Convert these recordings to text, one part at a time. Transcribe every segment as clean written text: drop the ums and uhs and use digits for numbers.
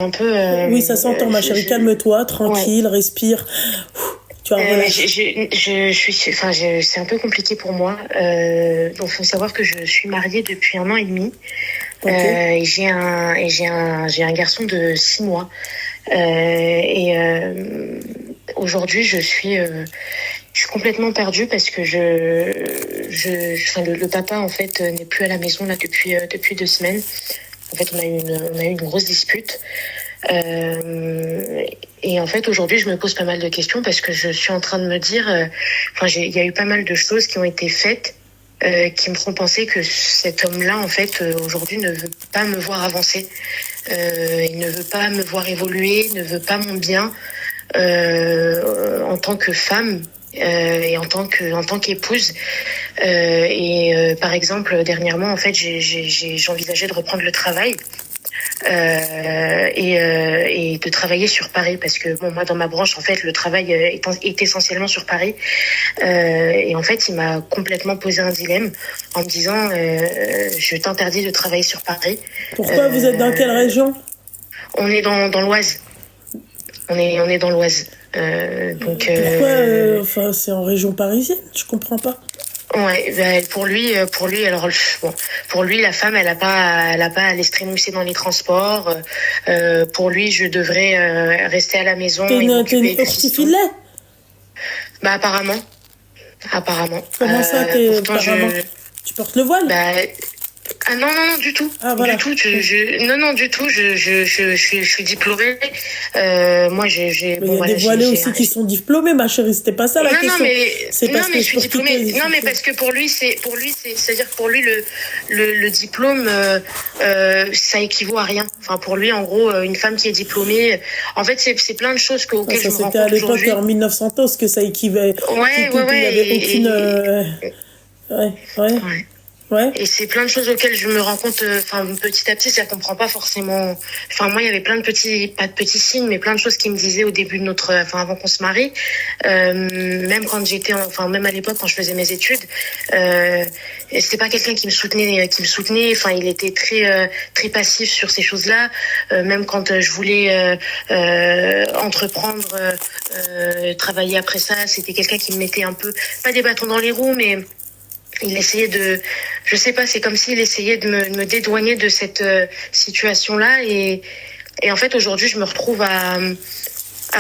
un peu... Oui, ça s'entend, ma chérie. Calme-toi, tranquille, ouais. respire. Tu vas relâcher. C'est un peu compliqué pour moi. Donc, faut savoir que je suis mariée depuis 1 an et demi. Ok. Et j'ai un garçon de 6 mois. Aujourd'hui, je suis complètement perdue parce que le papa en fait n'est plus à la maison là depuis 2 semaines. En fait, on a eu une grosse dispute. Et en fait, aujourd'hui, je me pose pas mal de questions parce que je suis en train de me dire, il y a eu pas mal de choses qui ont été faites qui me font penser que cet homme-là, en fait, aujourd'hui, ne veut pas me voir avancer. Il ne veut pas me voir évoluer, ne veut pas mon bien en tant que femme. Et en tant qu'épouse par exemple dernièrement en fait j'envisageais de reprendre le travail et de travailler sur Paris parce que bon moi dans ma branche en fait le travail est essentiellement sur Paris et en fait il m'a complètement posé un dilemme en me disant je t'interdis de travailler sur Paris. Pourquoi vous êtes dans quelle région? On est dans l'Oise. On est dans l'Oise. Pourquoi c'est en région parisienne? Je comprends pas. Ouais, pour lui, alors bon, pour lui, la femme, elle a pas à aller se trémousser dans les transports. Pour lui, je devrais rester à la maison et m'occuper du fiston. Bah apparemment. Comment ça, apparemment tu portes le voile? Ah non, du tout. Ah, voilà. Du tout. Non, du tout. Je suis diplômée. Moi, Mais il y a des voilés aussi qui sont diplômés, ma chérie. C'était pas ça la question. Non, mais je suis diplômée. Non, mais parce que pour lui, c'est-à-dire que pour lui, le diplôme, ça équivaut à rien. Enfin, pour lui, en gros, une femme qui est diplômée, en fait, c'est plein de choses auxquelles je me rends compte aujourd'hui. C'était à l'époque en 1911 que ça équivalait. Ouais. Il n'y avait aucune. Ouais. Et c'est plein de choses auxquelles je me rends compte, petit à petit, c'est qu'on comprend pas forcément. Enfin, moi, il y avait plein de pas de petits signes, mais plein de choses qui me disaient au début de avant qu'on se marie, même quand même à l'époque quand je faisais mes études, c'était pas quelqu'un qui me soutenait. Enfin, il était très passif sur ces choses-là. Même quand je voulais entreprendre, travailler après ça, c'était quelqu'un qui me mettait un peu, pas des bâtons dans les roues, mais il essayait je sais pas, c'est comme s'il essayait de me dédouaner de cette situation-là et en fait aujourd'hui je me retrouve à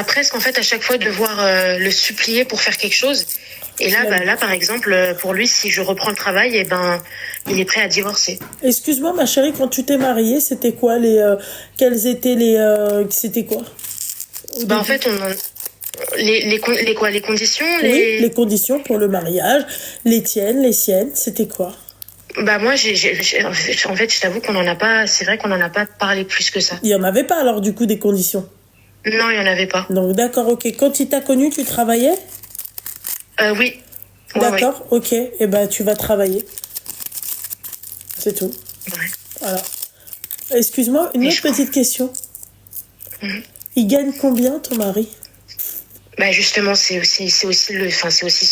presque en fait à chaque fois devoir le supplier pour faire quelque chose. Et là, par exemple, pour lui, si je reprends le travail, il est prêt à divorcer. Excuse-moi, ma chérie, quand tu t'es mariée, c'était quoi c'était quoi? En fait, les conditions, Oui, les conditions pour le mariage, les tiennes, les siennes, c'était quoi? Moi, en fait, je t'avoue qu'on en a pas. C'est vrai qu'on en a pas parlé plus que ça. Il y en avait pas alors du coup des conditions? Non, il y en avait pas. Donc d'accord, ok. Quand il t'a connu, tu travaillais? Oui. D'accord, ok. Et tu vas travailler. C'est tout. Ouais. Voilà. Excuse-moi, une autre petite question. Il gagne combien ton mari? Justement, c'est aussi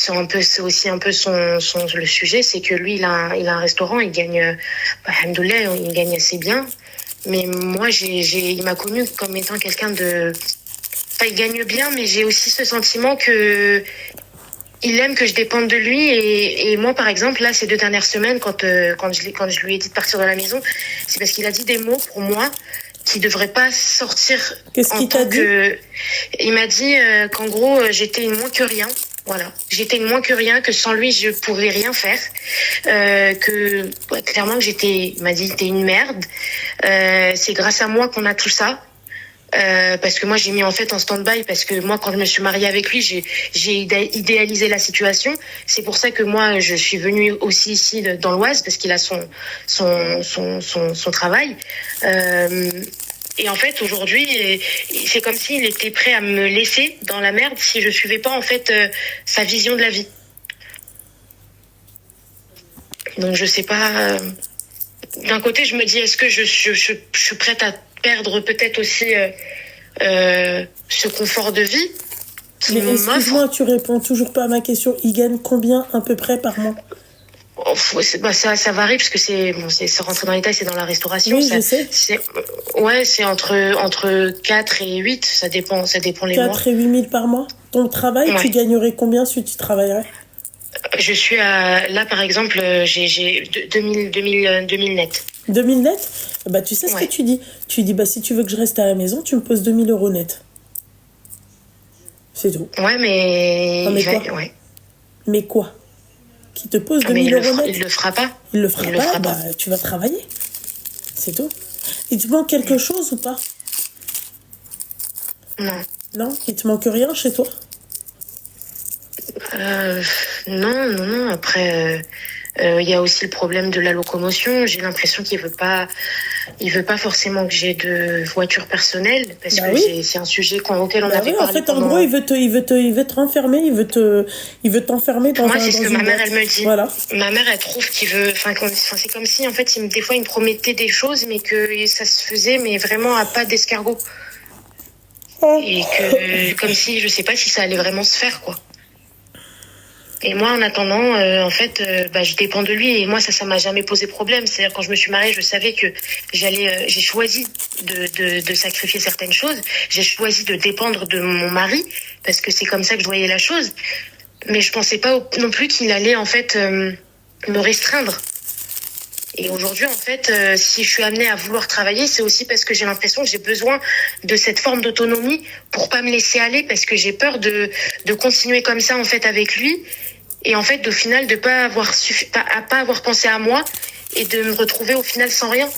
un peu le sujet, c'est que lui il a un restaurant, il gagne alhamdoulilah, il gagne assez bien, mais moi il m'a connu comme étant quelqu'un de il gagne bien, mais j'ai aussi ce sentiment que il aime que je dépende de lui et moi par exemple là ces 2 dernières semaines quand je lui ai dit de partir de la maison, c'est parce qu'il a dit des mots pour moi qui devrait pas sortir. Qu'est-ce qu'il t'a dit? Il m'a dit qu'en gros j'étais une moins que rien. Voilà, j'étais une moins que rien, que sans lui je pourrais rien faire, clairement que il m'a dit t'es une merde. C'est grâce à moi qu'on a tout ça. Parce que moi j'ai mis en fait en stand-by parce que moi quand je me suis mariée avec lui j'ai idéalisé la situation. C'est pour ça que moi je suis venue aussi ici dans l'Oise parce qu'il a son travail. Et en fait aujourd'hui c'est comme s'il était prêt à me laisser dans la merde si je suivais pas en fait sa vision de la vie. Donc je sais pas. D'un côté je me dis est-ce que je suis prête à perdre peut-être aussi ce confort de vie qui m'offre. Excuse-moi, tu réponds toujours pas à ma question. Il gagne combien à peu près par mois? Ça varie parce que c'est rentrer dans les détails, c'est dans la restauration. Oui, je sais. C'est entre 4 et 8, ça dépend les mois. 4 et 8 000 par mois. Ton travail, tu gagnerais combien si tu travaillerais? Je suis là, par exemple, j'ai 2000 net. 2000 net? Bah, tu sais ce que tu dis. Tu dis, si tu veux que je reste à la maison, tu me poses 2000 euros net. C'est tout. Ouais, mais... Non, mais quoi? Ouais. Mais quoi? Qui te pose 2000 euros net? Il le fera pas. Il le fera pas, bah, tu vas travailler. C'est tout. Il te manque quelque chose ou pas? Non. Non? Il te manque rien chez toi? Non. Après, il y a aussi le problème de la locomotion. J'ai l'impression qu'il veut pas forcément que j'ai de voiture personnelle parce que c'est un sujet auquel on avait parlé. En fait, en gros, il veut te renfermer, il veut t'enfermer dans moi, c'est ce que ma mère, elle me dit. Voilà. Ma mère, elle trouve qu'il veut, c'est comme si, en fait, des fois, il me promettait des choses, mais que ça se faisait, mais vraiment à pas d'escargot. Et que, comme si, je sais pas si ça allait vraiment se faire, quoi. Et moi, en attendant, je dépends de lui. Et moi, ça m'a jamais posé problème. C'est-à-dire, quand je me suis mariée, je savais que j'ai choisi de sacrifier certaines choses. J'ai choisi de dépendre de mon mari parce que c'est comme ça que je voyais la chose. Mais je pensais pas non plus qu'il allait, en fait, me restreindre. Et aujourd'hui, en fait, si je suis amenée à vouloir travailler, c'est aussi parce que j'ai l'impression que j'ai besoin de cette forme d'autonomie pour pas me laisser aller, parce que j'ai peur de continuer comme ça, en fait, avec lui. Et en fait, au final, de pas avoir pensé à moi et de me retrouver au final sans rien.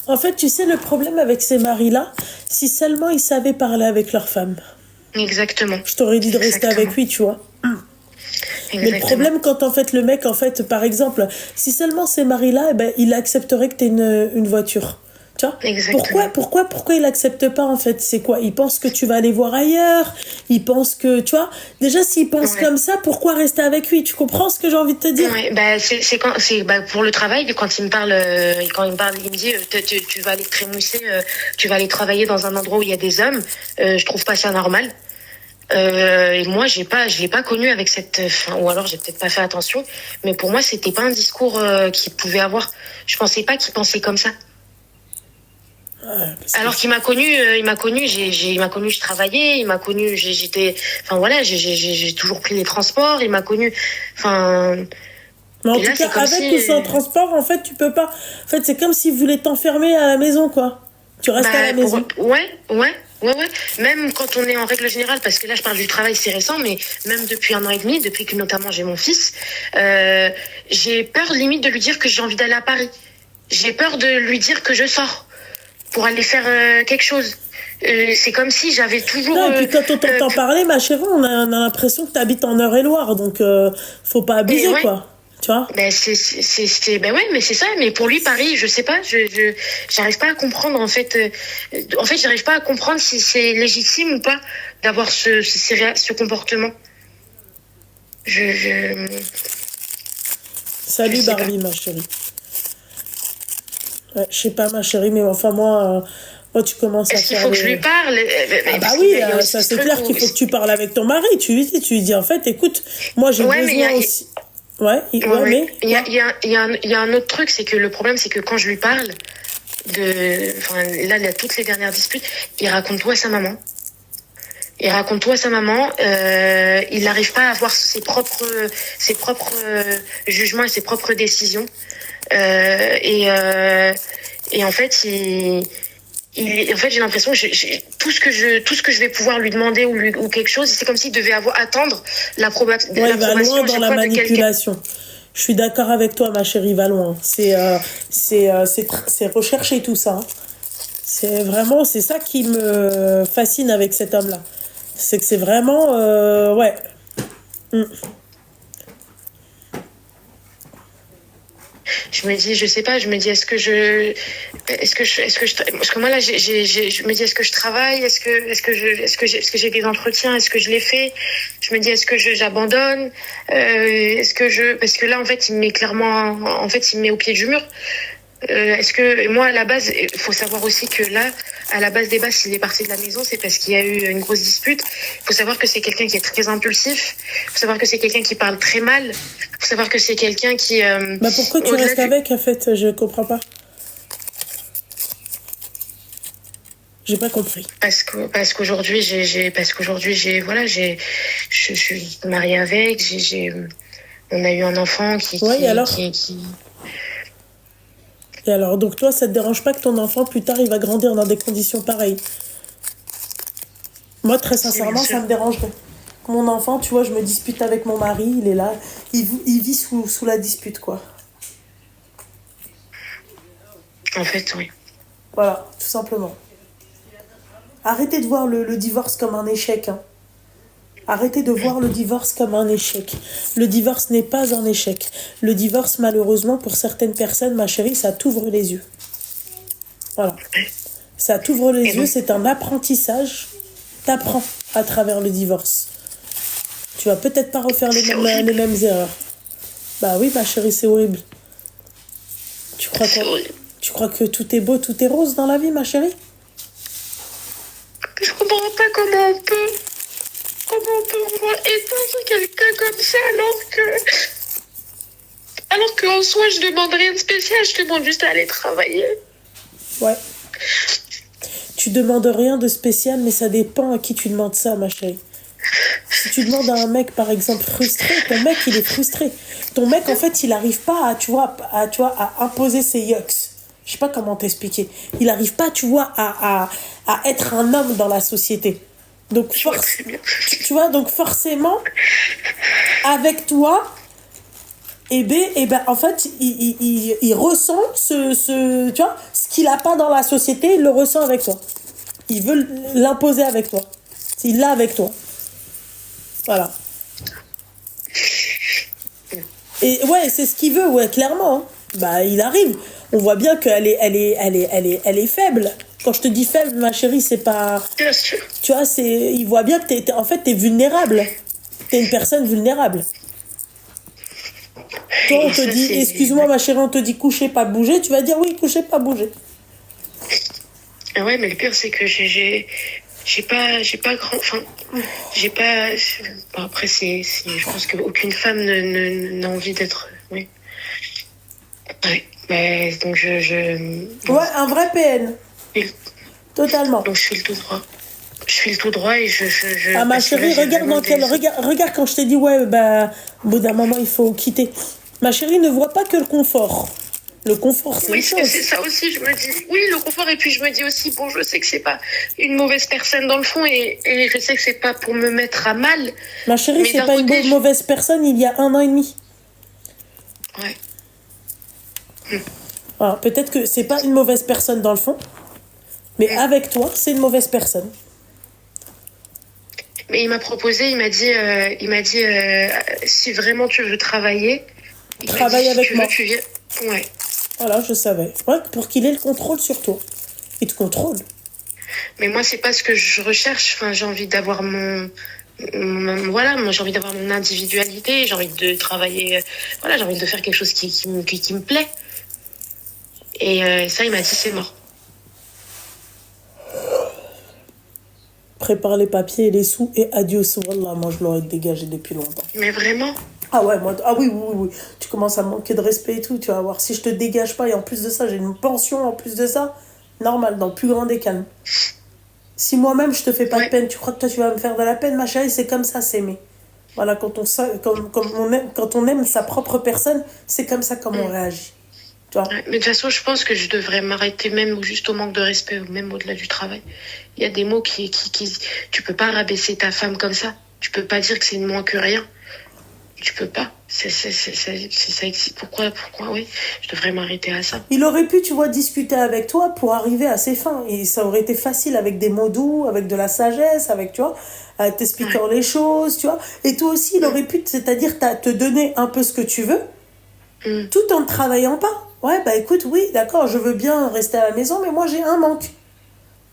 En fait, tu sais, le problème avec ces maris-là, si seulement ils savaient parler avec leur femme. Exactement. Je t'aurais dit de rester avec lui, tu vois. Exactement. Mais le problème, quand en fait le mec, en fait, par exemple, si seulement ces maris-là, il accepterait que t'aies une voiture. Tu vois? Pourquoi il accepte pas, en fait? C'est quoi? Il pense que tu vas aller voir ailleurs. Il pense que, tu vois, déjà s'il pense comme ça, pourquoi rester avec lui? Tu comprends ce que j'ai envie de te dire? Pour le travail, quand il me parle, il me dit tu vas aller te trémousser, tu vas aller travailler dans un endroit où il y a des hommes. Je trouve pas ça normal. Et moi, je l'ai pas connu avec ou alors j'ai peut-être pas fait attention, mais pour moi, c'était pas un discours qu'il pouvait avoir. Je pensais pas qu'il pensait comme ça. Alors qu'il m'a connu, je travaillais, il m'a connu, j'ai toujours pris les transports, il m'a connu, Mais en tout cas, avec ou sans transport, en fait, tu peux pas. En fait, c'est comme s'il voulait t'enfermer à la maison, quoi. Tu restes à la maison. Ouais. Même quand on est en règle générale, parce que là, je parle du travail, c'est récent, mais même depuis 1 an et demi, depuis que notamment j'ai mon fils, j'ai peur limite de lui dire que j'ai envie d'aller à Paris. J'ai peur de lui dire que je sors pour aller faire quelque chose. C'est comme si j'avais toujours... Non, et puis quand on t'entend parler, ma chérie, on a l'impression que tu habites en Eure-et-Loire, donc faut pas abuser, quoi. Tu vois? Mais c'est ça. Mais pour lui, Paris, je sais pas, j'arrive pas à comprendre, en fait. J'arrive pas à comprendre si c'est légitime ou pas d'avoir ce comportement. Salut Barbie, ma chérie. Ouais, je sais pas, ma chérie, mais enfin, moi, tu commences à faire... Est-ce qu'il faut que je lui parle? Oui, ça c'est clair qu'il faut que tu parles avec ton mari. Tu lui dis, en fait, écoute, moi j'ai besoin aussi... Mais il y a un autre truc, c'est que le problème, c'est que quand je lui parle là, toutes les dernières disputes, il raconte tout à sa maman. Il n'arrive pas à avoir ses propres jugements et ses propres décisions. Et en fait, j'ai l'impression que tout ce que je vais pouvoir lui demander ou quelque chose, c'est comme s'il devait attendre l'approbation. Il va loin dans la manipulation. Je suis d'accord avec toi, ma chérie, il va loin. C'est recherché tout ça. Hein. C'est ça qui me fascine avec cet homme-là. C'est que c'est vraiment, ouais. Je me dis, parce que moi là, je me dis, est-ce que je travaille, est-ce que j'ai des entretiens, est-ce que je les fais, je me dis, est-ce que j'abandonne, parce que là, en fait, il me met au pied du mur. Est-ce que moi à la base, il faut savoir aussi que là, à la base des bases, s'il est parti de la maison, c'est parce qu'il y a eu une grosse dispute. Il faut savoir que c'est quelqu'un qui est très impulsif. Il faut savoir que c'est quelqu'un qui parle très mal. Il faut savoir que c'est quelqu'un qui. Pourquoi tu restes avec en fait? Je comprends pas. J'ai pas compris. Parce qu'aujourd'hui je suis mariée avec, on a eu un enfant qui. Et alors, donc toi, ça te dérange pas que ton enfant, plus tard, il va grandir dans des conditions pareilles? Moi, très sincèrement, ça me dérangerait. Mon enfant, tu vois, je me dispute avec mon mari, il est là, il vit sous la dispute, quoi. En fait, oui. Voilà, tout simplement. Arrêtez de voir le divorce comme un échec, hein. Arrêtez de voir le divorce comme un échec. Le divorce n'est pas un échec. Le divorce, malheureusement, pour certaines personnes, ma chérie, ça t'ouvre les yeux. Voilà. Ça t'ouvre les yeux, c'est un apprentissage. T'apprends à travers le divorce. Tu vas peut-être pas refaire les mêmes erreurs. Bah oui, ma chérie, c'est horrible. Tu crois que tout est beau, tout est rose dans la vie, ma chérie? Je comprends pas comment on peut vouloir éteindre quelqu'un comme ça alors qu'en soi je demande rien de spécial, je demande juste à aller travailler. Ouais. Tu demandes rien de spécial, mais ça dépend à qui tu demandes ça, ma chérie. Si tu demandes à un mec, par exemple, frustré, ton mec, il est frustré. Ton mec, en fait, il n'arrive pas à imposer ses yucks. Je sais pas comment t'expliquer. Il n'arrive pas, tu vois, à être un homme dans la société. Donc, tu vois, donc forcément, avec toi, en fait, il ressent tu vois, ce qu'il n'a pas dans la société, il le ressent avec toi. Il veut l'imposer avec toi. Il l'a avec toi. Voilà. Et ouais, c'est ce qu'il veut, ouais, clairement. Hein. Bah, il arrive. On voit bien qu'elle est faible. Quand je te dis faible, ma chérie, c'est pas... Bien sûr. Tu vois, il voit bien que t'es vulnérable. T'es une personne vulnérable. Toi, on te dit, excuse-moi, ma chérie, on te dit coucher, pas bouger. Tu vas dire oui, coucher, pas bouger. Ah ouais, mais le pire, c'est que j'ai pas grand... Enfin, j'ai pas... Bon, après, je pense qu'aucune femme n'a envie d'être... Oui. Ouais. Mais donc Ouais, un vrai PN. Totalement. Donc je fais le tout droit. Je fais le tout droit et je ah ma chérie, regarde quand je t'ai dit ouais, au bout d'un moment il faut quitter. Ma chérie ne voit pas que le confort. Le confort, c'est une chose. Oui, c'est ça aussi, je me dis. Oui, le confort, et puis je me dis aussi, bon, je sais que c'est pas une mauvaise personne dans le fond, et je sais que c'est pas pour me mettre à mal. Ma chérie, c'est pas une mauvaise personne il y a 1 an et demi. Ouais. Alors, peut-être que c'est pas une mauvaise personne dans le fond, mais avec toi, c'est une mauvaise personne. Mais il m'a proposé, il m'a dit, si vraiment tu veux travailler, travaille avec moi. Tu viens. Ouais. Voilà, je savais. Ouais, pour qu'il ait le contrôle sur toi. Il te contrôle. Mais moi, c'est pas ce que je recherche. Enfin, j'ai envie d'avoir voilà, moi j'ai envie d'avoir mon individualité, j'ai envie de travailler, voilà, j'ai envie de faire quelque chose qui me plaît. Et ça, il m'a dit c'est mort. Prépare les papiers et les sous et adios. Wallah, moi je l'aurais dégagé depuis longtemps. Mais vraiment? Ah ouais, oui. Tu commences à manquer de respect et tout, tu vas voir. Si je te dégage pas et en plus de ça, j'ai une pension en plus de ça, normal, dans le plus grand des calmes. Si moi-même je te fais pas de peine, tu crois que toi tu vas me faire de la peine, ma chérie, c'est comme ça, s'aimer. Voilà, quand on aime sa propre personne, c'est comme ça comme on réagit. Tu vois. Mais de toute façon, je pense que je devrais m'arrêter même juste au manque de respect, même au-delà du travail. Il y a des mots qui tu peux pas rabaisser ta femme comme ça. Tu peux pas dire que c'est moins que rien. Tu peux pas. C'est ça. Pourquoi, oui, je devrais m'arrêter à ça. Il aurait pu, tu vois, discuter avec toi pour arriver à ses fins. Et ça aurait été facile avec des mots doux, avec de la sagesse, avec, tu vois, t'expliquant les choses, tu vois. Et toi aussi, il aurait pu, c'est-à-dire te donner un peu ce que tu veux, tout en ne travaillant pas. Ouais, écoute, oui, d'accord, je veux bien rester à la maison, mais moi, j'ai un manque.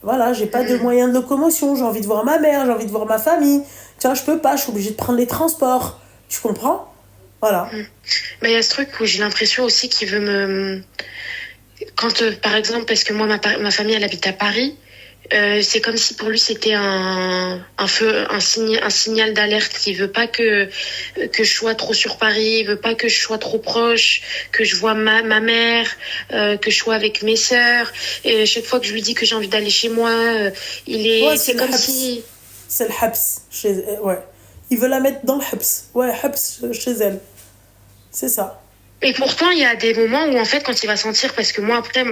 Voilà, j'ai pas de moyens de locomotion, j'ai envie de voir ma mère, j'ai envie de voir ma famille. Tu vois, je peux pas, je suis obligée de prendre les transports. Tu comprends? Voilà. Mais il y a ce truc où j'ai l'impression aussi qu'il veut quand, par exemple, parce que moi, ma famille, elle habite à Paris, c'est comme si pour lui c'était un feu, un signal d'alerte qui veut pas que je sois trop sur Paris, il veut pas que je sois trop proche, que je vois ma mère, que je sois avec mes sœurs. Et chaque fois que je lui dis que j'ai envie d'aller chez moi, Ouais, c'est comme si. C'est le habs. Ouais. Il veut la mettre dans le habs. Ouais, habs chez elle. C'est ça. Et pourtant, il y a des moments où, en fait, quand il va sentir, parce que moi, après,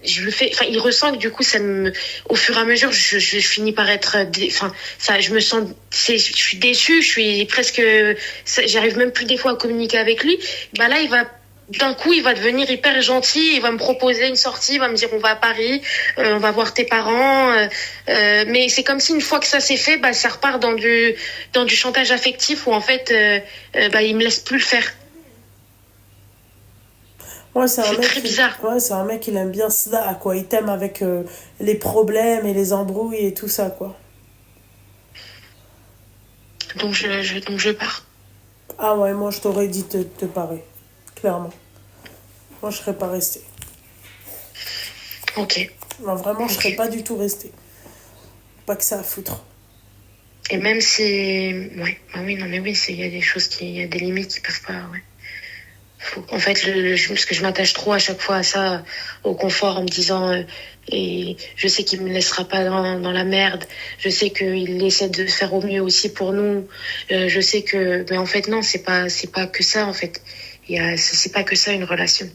je le fais, enfin, il ressent que du coup, au fur et à mesure, je finis par être, enfin, ça, je me sens, je suis déçue, je suis presque, j'arrive même plus des fois à communiquer avec lui. Bah là, d'un coup, il va devenir hyper gentil, il va me proposer une sortie, il va me dire, on va à Paris, on va voir tes parents, mais c'est comme si une fois que ça s'est fait, bah, ça repart dans du chantage affectif où, en fait, bah, il me laisse plus le faire. Ouais, C'est très bizarre. Ouais, c'est un mec, il aime bien ça, quoi. Il t'aime avec les problèmes et les embrouilles et tout ça, quoi. Donc je pars. Ah ouais, moi, je t'aurais dit de te parer. Clairement. Moi, je serais pas restée. Ok. Non, vraiment, je serais pas du tout restée. Pas que ça à foutre. Et même si... Ouais, bah oui, non mais oui, il y a des choses il y a des limites qui peuvent pas... Ouais. En fait, parce que je m'attache trop à chaque fois à ça, au confort, en me disant, et je sais qu'il me laissera pas dans la merde. Je sais qu'il essaie de faire au mieux aussi pour nous. Je sais que, mais en fait non, c'est pas que ça en fait. C'est pas que ça une relation.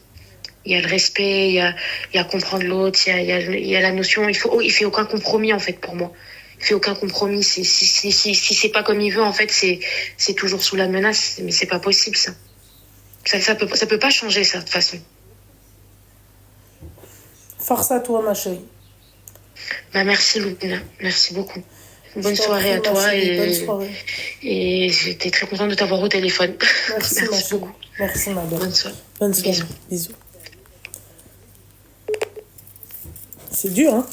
Il y a le respect, il y a comprendre l'autre, il y a la notion. Il fait aucun compromis en fait pour moi. Il fait aucun compromis. Si c'est pas comme il veut en fait, c'est toujours sous la menace. Mais c'est pas possible ça. Ça peut pas changer ça de toute façon. Force à toi, ma chérie. Bah merci Loubna, merci beaucoup. Bonne soirée à toi bonne soirée. Et j'étais très contente de t'avoir au téléphone. Merci, merci beaucoup. Merci ma belle. Bonne soirée. Bonne soirée. Bisous. C'est dur, hein?